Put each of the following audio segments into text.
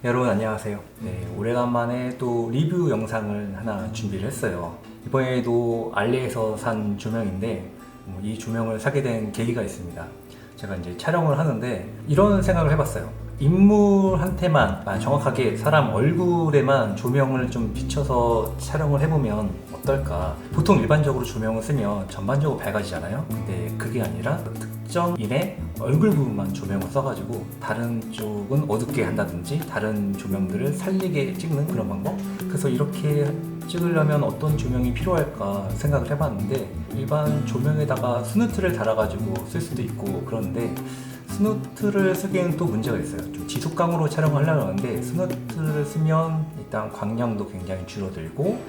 여러분 안녕하세요. 오래간만에 또 리뷰 영상을 하나 준비를 했어요. 이번에도 알리에서 산 조명인데 이 조명을 사게 된 계기가 있습니다. 제가 이제 촬영을 하는데 이런 생각을 해봤어요. 인물한테만, 정확하게 사람 얼굴에만 조명을 좀 비춰서 촬영을 해보면 어떨까? 보통 일반적으로 조명을 쓰면 전반적으로 밝아지잖아요. 근데 그게 아니라 특정인의 얼굴 부분만 조명을 써가지고 다른 쪽은 어둡게 한다든지 다른 조명들을 살리게 찍는 그런 방법? 그래서 이렇게 찍으려면 어떤 조명이 필요할까 생각을 해봤는데, 일반 조명에다가 스누트를 달아가지고 쓸 수도 있고 그런데 스누트를 쓰기에는 또 문제가 있어요. 좀 지속광으로 촬영하려고 하는데 스누트를 쓰면 일단 광량도 굉장히 줄어들고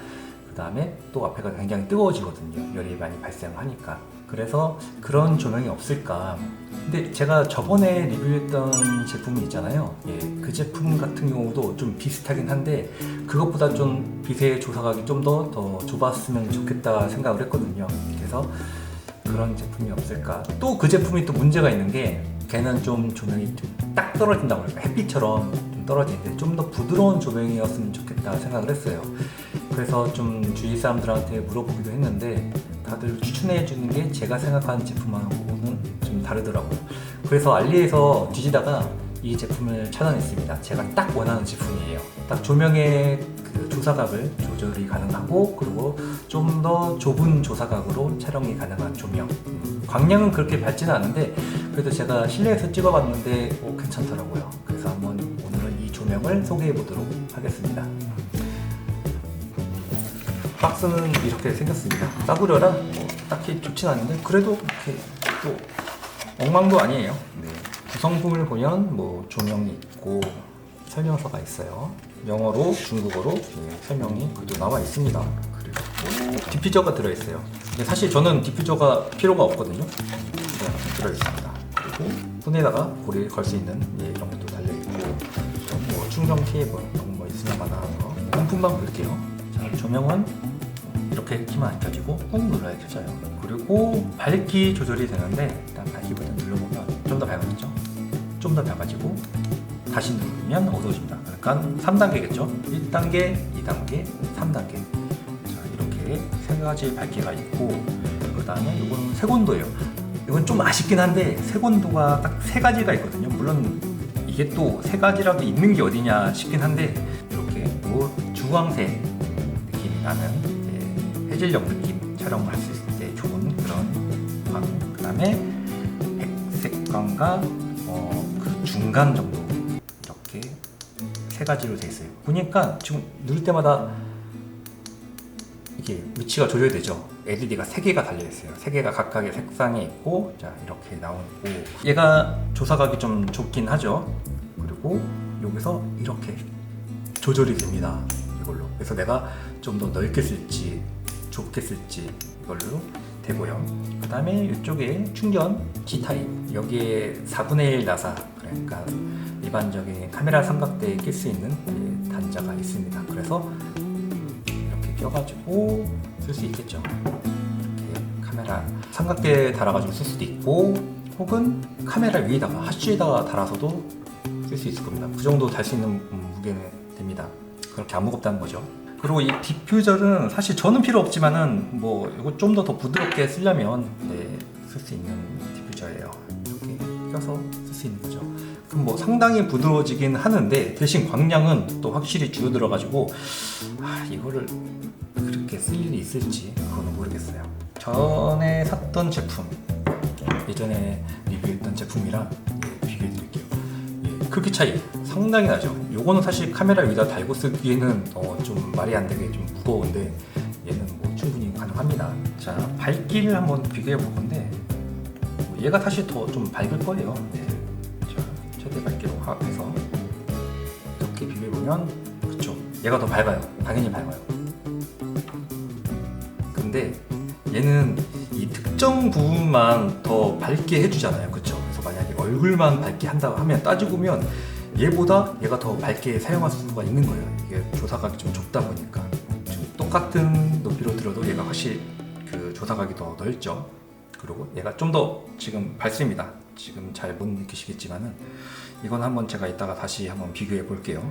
그 다음에 또 앞에가 굉장히 뜨거워지거든요. 열이 많이 발생하니까. 그래서 그런 조명이 없을까. 근데 제가 저번에 리뷰했던 제품이 있잖아요. 그 제품 같은 경우도 좀 비슷하긴 한데 그것보다 좀 빛의 조사각이 좀 더 좁았으면 좋겠다 생각을 했거든요. 그래서 그런 제품이 없을까. 또 그 제품이 또 문제가 있는 게 걔는 좀 조명이 좀 딱 떨어진다고 할까, 햇빛처럼 좀 떨어지는데 좀 더 부드러운 조명이었으면 좋겠다 생각을 했어요. 그래서 좀 주위 사람들한테 물어보기도 했는데 다들 추천해 주는 게 제가 생각하는 제품하고는 좀 다르더라고요. 그래서 알리에서 뒤지다가 이 제품을 찾아냈습니다. 제가 딱 원하는 제품이에요. 딱 조명의 그 조사각을 조절이 가능하고 그리고 좀 더 좁은 조사각으로 촬영이 가능한 조명. 광량은 그렇게 밝지는 않은데 그래도 제가 실내에서 찍어봤는데 괜찮더라고요. 그래서 한번 오늘은 이 조명을 소개해 보도록 하겠습니다. 박스는 이렇게 생겼습니다. 싸구려라 딱히 좋진 않은데 그래도 이렇게 또 엉망도 아니에요. 구성품을 보면 조명이 있고 설명서가 있어요. 영어로 중국어로 설명이 그래도 나와 있습니다. 그리고 디퓨저가 들어있어요. 근데 사실 저는 디퓨저가 필요가 없거든요. 들어있습니다. 그리고 손에다가 고리를 걸 수 있는 이런 것도 달려있고 충전 케이블 있으면 만나는 거. 본품만 볼게요. 자, 조명은 이렇게 키면 안 켜지고 꾹 눌러야 켜져요. 그리고 밝기 조절이 되는데 일단 밝기 버튼 눌러보면 좀 더 밝아지죠. 좀 더 밝아지고 다시 누르면 어두워집니다. 그러니까 3단계겠죠. 1단계, 2단계, 3단계. 자, 이렇게 세 가지 밝기가 있고 그 다음에 이건 색온도예요. 이건 좀 아쉽긴 한데 색온도가 딱 세 가지가 있거든요. 물론 이게 또 세 가지라도 있는 게 어디냐 싶긴 한데 이렇게 주황색 느낌이 나는 해질녘 느낌 촬영을 할 수 있을 때 좋은 그런 광. 그 다음에 백색광과 그 중간 정도 이렇게 세 가지로 되어 있어요. 보니까 지금 누를 때마다 이게 위치가 조절이 되죠. LED가 3개가 달려있어요. 3개가 각각의 색상이 있고, 자, 이렇게 나오고, 얘가 조사각이 좀 좁긴 하죠. 그리고 여기서 이렇게 조절이 됩니다. 이걸로. 그래서 내가 좀 더 넓게 쓸지, 좁게 쓸지, 이걸로 되고요. 그 다음에 이쪽에 충전 G타입. 여기에 4분의 1 나사. 그러니까 일반적인 카메라 삼각대에 낄 수 있는 단자가 있습니다. 그래서 껴가지고 쓸 수 있겠죠. 이렇게 카메라 삼각대에 달아가지고 쓸 수도 있고 혹은 카메라 위에다가 하슈에다가 달아서도 쓸 수 있을 겁니다. 그 정도 달 수 있는 무게는 됩니다. 그렇게 안 무겁다는 거죠. 그리고 이 디퓨저는 사실 저는 필요 없지만은 이거 좀 더 부드럽게 쓰려면 쓸 수 있는 디퓨저예요. 이렇게 껴서 쓸 수 있는 거죠. 그럼 상당히 부드러워지긴 하는데 대신 광량은 또 확실히 줄어들어가지고 이거를 그렇게 쓸 일이 있을지 그거는 모르겠어요. 전에 샀던 제품, 예전에 리뷰했던 제품이랑 비교해 드릴게요. 크기 차이 상당히 나죠. 요거는 사실 카메라 위에다 달고 쓰기에는 좀 말이 안 되게 좀 무거운데 얘는 충분히 가능합니다. 자, 밝기를 한번 비교해 볼 건데 얘가 사실 더 좀 밝을 거예요. 자, 최대 밝기로 해서 이렇게 비교해 보면 그쵸, 얘가 더 밝아요. 당연히 밝아요. 근데 얘는 이 특정 부분만 더 밝게 해주잖아요. 그쵸? 그래서 만약에 얼굴만 밝게 한다고 하면 따지고 보면 얘보다 얘가 더 밝게 사용할 수가 있는 거예요. 이게 조사각이 좀 좁다 보니까 똑같은 높이로 들어도 얘가 확실히 그 조사각이 더 넓죠. 그리고 얘가 좀 더 지금 밝습니다. 지금 잘 못 느끼시겠지만은 이건 한번 제가 이따가 다시 한번 비교해 볼게요.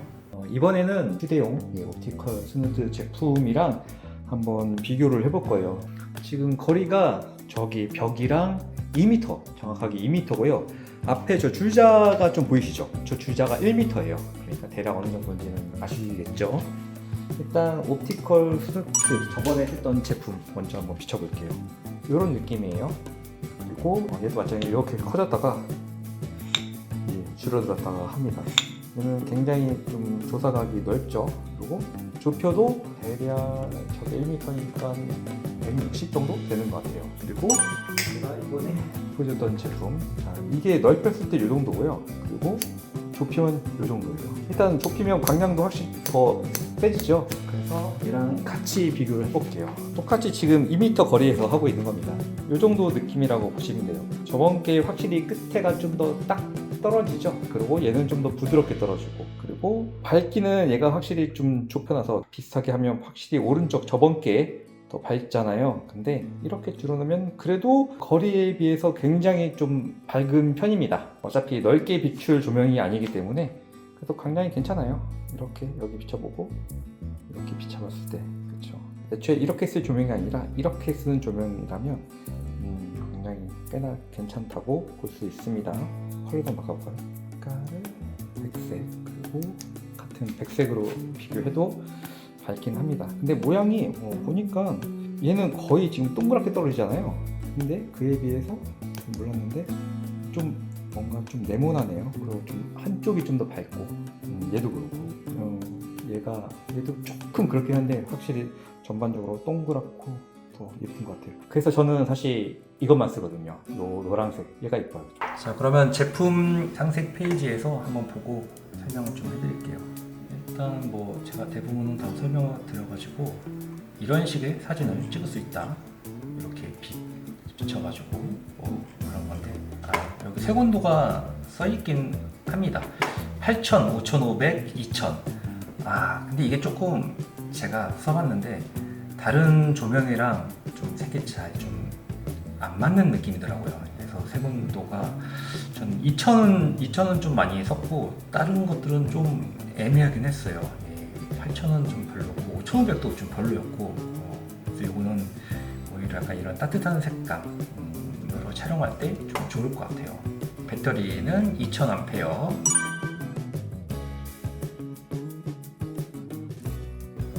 이번에는 휴대용 옵티컬 스누드 제품이랑 한번 비교를 해볼 거예요. 지금 거리가 저기 벽이랑 2m, 정확하게 2m고요. 앞에 저 줄자가 좀 보이시죠? 저 줄자가 1m예요. 그러니까 대략 어느 정도인지는 아시겠죠? 일단 옵티컬 스누드 저번에 했던 제품 먼저 한번 비춰볼게요. 이런 느낌이에요. 그리고 얘도 마찬가지로 이렇게 커졌다가 줄어들었다가 합니다. 얘는 굉장히 좀 조사각이 넓죠. 그리고 좁혀도 대략 저게 1m니까 160 정도 되는 것 같아요. 그리고 제가 이번에 보여줬던 제품, 이게 넓혔을 때 이 정도고요. 그리고 좁히면 이 정도예요. 일단 좁히면 광량도 확실히 더 세지죠. 그래서 얘랑 같이 비교를 해볼게요. 똑같이 지금 2m 거리에서 하고 있는 겁니다. 이 정도 느낌이라고 보시면 돼요. 저번 게 확실히 끝에가 좀 더 딱 떨어지죠. 그리고 얘는 좀 더 부드럽게 떨어지고, 그리고 밝기는 얘가 확실히 좀 좁혀놔서 비슷하게 하면 확실히 오른쪽 저번 게 더 밝잖아요. 근데 이렇게 줄여놓으면 그래도 거리에 비해서 굉장히 좀 밝은 편입니다. 어차피 넓게 비출 조명이 아니기 때문에 그래도 광량이 괜찮아요. 이렇게 여기 비춰보고 이렇게 비춰봤을 때, 그렇죠. 애초에 이렇게 쓸 조명이 아니라 이렇게 쓰는 조명이라면 광량이 꽤나 괜찮다고 볼 수 있습니다. 컬러도 한번 바꿔볼까요? 색깔을 백색, 그리고 같은 백색으로 비교해도 밝긴 합니다. 근데 모양이 보니까 얘는 거의 지금 동그랗게 떨어지잖아요. 근데 그에 비해서 몰랐는데 좀 뭔가 좀 네모나네요. 그리고 좀 한쪽이 좀 더 밝고, 얘도 그렇고, 얘도 조금 그렇긴 한데 확실히 전반적으로 동그랗고 더 예쁜 것 같아요. 그래서 저는 사실 이것만 쓰거든요. 노란색, 얘가 예뻐요. 자, 그러면 제품 상세 페이지에서 한번 보고 설명을 좀 해드릴게요. 일단 뭐 제가 대부분은 다 설명을 드려가지고 이런 식의 사진을 찍을 수 있다. 이렇게 비춰가지고 그런 건데, 여기 색온도가 써있긴 합니다. 8000, 5500, 2000. 근데 이게 조금 제가 써봤는데 다른 조명이랑 좀 색이 잘 좀 안 맞는 느낌이더라고요. 그래서 색온도가 전 2000은 좀 많이 썼고 다른 것들은 좀 애매하긴 했어요. 8000은 좀 별로고 5500도 좀 별로였고, 그래서 이거는 오히려 약간 이런 따뜻한 색감으로 촬영할 때 좀 좋을 것 같아요. 배터리는 2000A.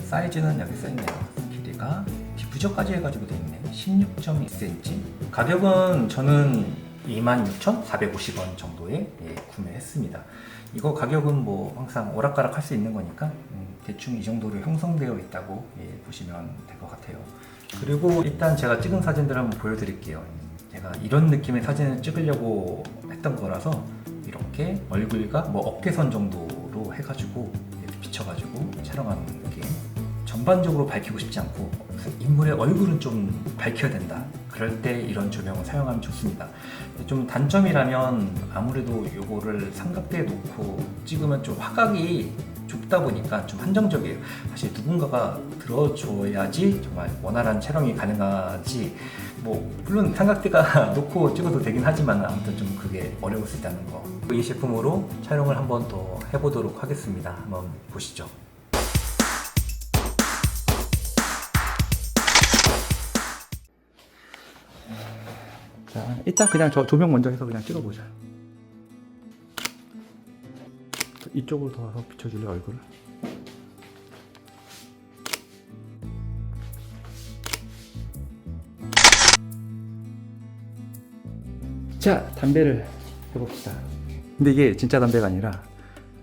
사이즈는 여기 써있네요. 길이가 디퓨저까지 해가지고 돼 있네. 16.2cm. 가격은 저는 26,450원 정도에 구매했습니다. 이거 가격은 뭐 항상 오락가락 할 수 있는 거니까 대충 이 정도로 형성되어 있다고 보시면 될 것 같아요. 그리고 일단 제가 찍은 사진들 한번 보여드릴게요. 제가 이런 느낌의 사진을 찍으려고 했던 거라서 이렇게 얼굴과 뭐 어깨선 정도로 해가지고 비춰가지고 촬영하는 느낌. 전반적으로 밝히고 싶지 않고 인물의 얼굴은 좀 밝혀야 된다. 그럴 때 이런 조명을 사용하면 좋습니다. 좀 단점이라면 아무래도 이거를 삼각대에 놓고 찍으면 좀 화각이 좁다 보니까 좀 한정적이에요. 사실 누군가가 들어줘야지 정말 원활한 촬영이 가능하지, 뭐 물론 삼각대가 놓고 찍어도 되긴 하지만 아무튼 좀 그게 어려울 수 있다는 거. 이 제품으로 촬영을 한번 더 해보도록 하겠습니다. 한번 보시죠. 자, 일단 그냥 저 조명 먼저 해서 그냥 찍어보자. 이쪽으로 더 와서 비춰줄래, 얼굴을? 자, 담배를 해봅시다. 근데 이게 진짜 담배가 아니라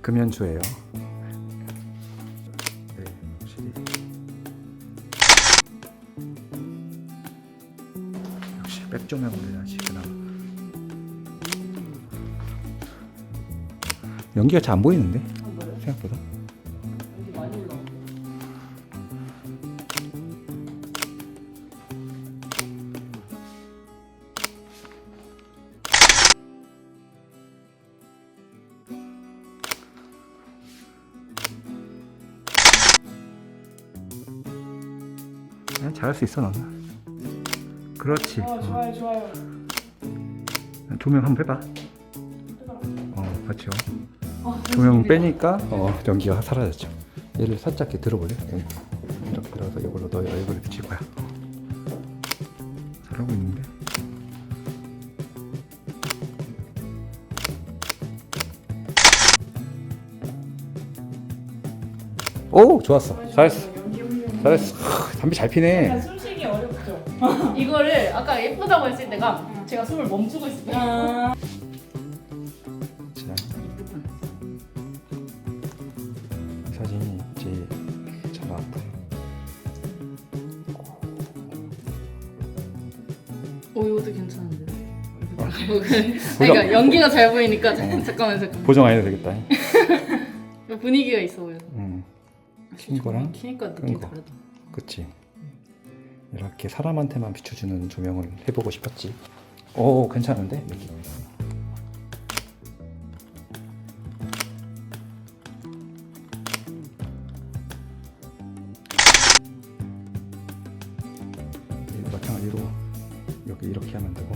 금연초예요. 네, 확실히. 역시 백조명을 해야지 그나마. 연기가 잘 안 보이는데? 생각보다. 여기 많이 올라. 그냥 잘할 수 있어, 너는. 그렇지. 좋아요, 좋아요. 조명 한번 빼봐. 그렇죠. 조명 빼니까 연기가 사라졌죠. 얘를 살짝 이렇게 들어볼래? 이렇게 들어서 이걸로 너 얼굴을 비칠 거야. 잘하고 있는데. 오, 좋았어. 잘했어. 잘했어. 담배 잘 피네. 숨쉬기 어렵죠. 이거를 아까 예쁘다고 했을 때가 제가 숨을 멈추고 있을 때. 자, 이 사진이 이제 잘 나왔다. 이것도 괜찮은데. 그러니까 연기가 잘 보이니까 잠깐만. 보정 안 해도 되겠다. 분위기가 있어 보여. 킨 거랑 키니까 끈 느낌 거. 다르다. 그치. 이렇게 사람한테만 비춰주는 조명을 해보고 싶었지. 오, 괜찮은데? 느낌. 마찬가지로 여기 이렇게 하면 되고